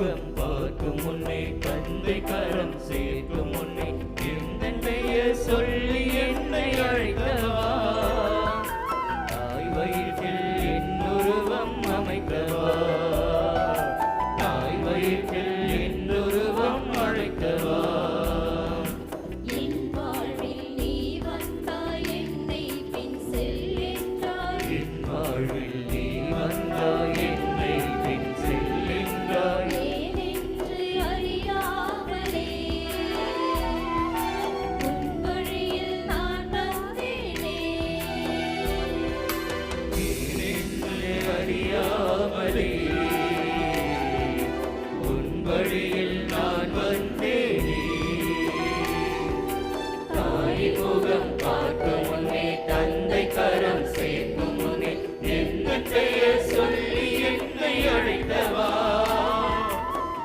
முகம் பார்க்கும் முன்னே தந்தை கரம் சேர்க்கும் முன்னே எந்த பெயர் சொல்லி என்னை அழைத்தவா தாய் வயிற்றில் என் உருவம் அமைத்தவா தாய் வயிற்றில் என் உருவம் அழைத்தவா வழியில் நான் வந்தேனே தாயின் முகம் பார்க்கும் முன்னே தந்தை கரம் சேர்க்கும் முன்னே என்ன பெயர் சொல்லி என்னை அழைத்தவா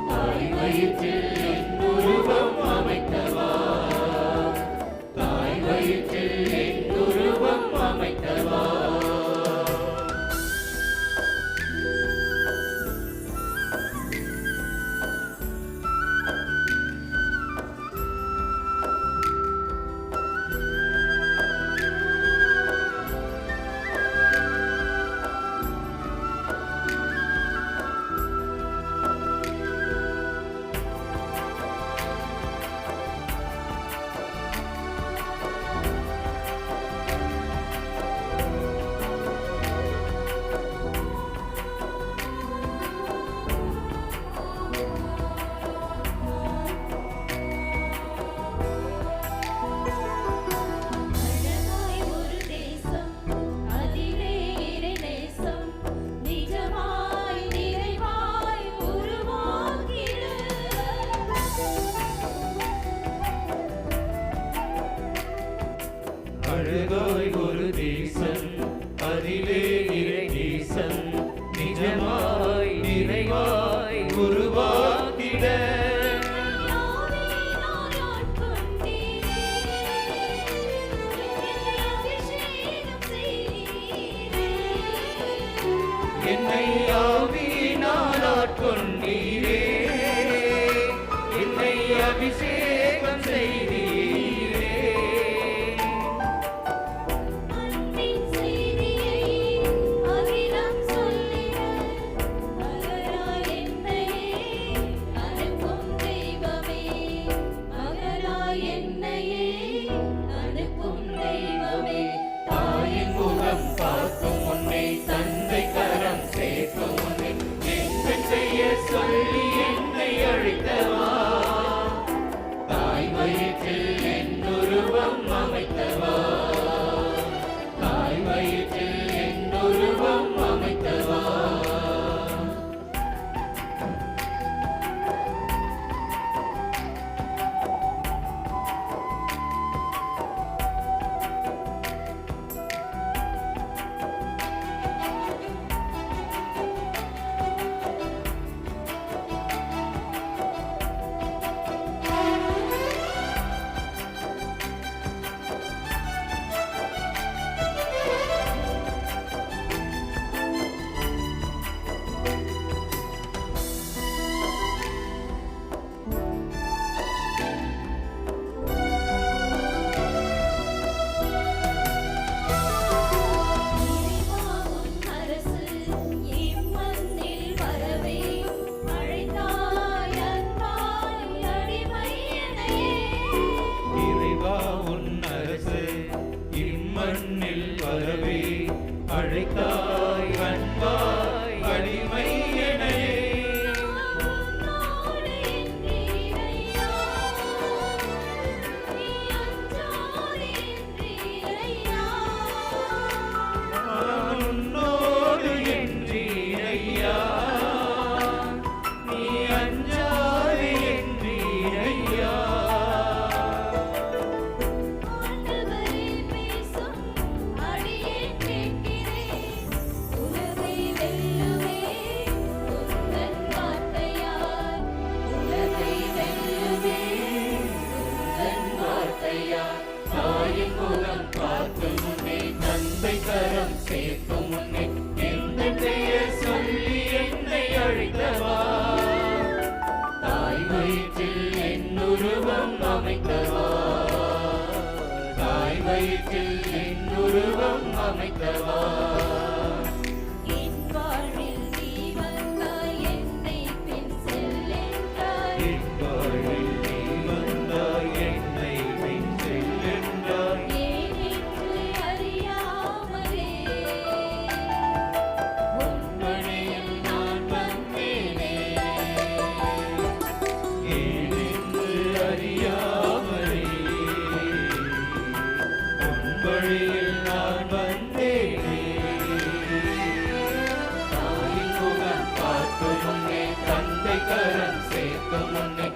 தாய் வயிற்றில் என் உருவம் அமைத்தவா தாய் வயிற்றில் என் உருவம் அமைத்தவா அழகாய் ஒரு தேசம் அதிலே இறை தேசம் நிஜமாய் நிறைவாய் உருவாக்கிட என்னை ஆவியினால் ஆட்கொண்டீரே என்னை அபிஷேகம் செய்தீரே தாயின் முகம் பார்க்கும் முன்னே தந்தை கரம் சேர்க்கும் முன்னே என்ன செய்ய சொல்லி என்னை அழைத்தவா வீட்டில் என் உருவம் அமைத்தவா, என் வாழ்வில் நீ வந்தாய், என்னை பின் செல்லென்றாய். என் வாழ்வில் நீ வந்தாய், என்னை பின் செல்லென்றாய். ஏனென்று அறியாமலே உன் வழியில் நான் வந்தேனே. ஏனென்று அறியாமலே உன் வழியில் நான் வந்தேனே. தாயின் முகம் பார்க்கும் முன்னே, தந்தை கரம் சேர்க்கும் முன்னே,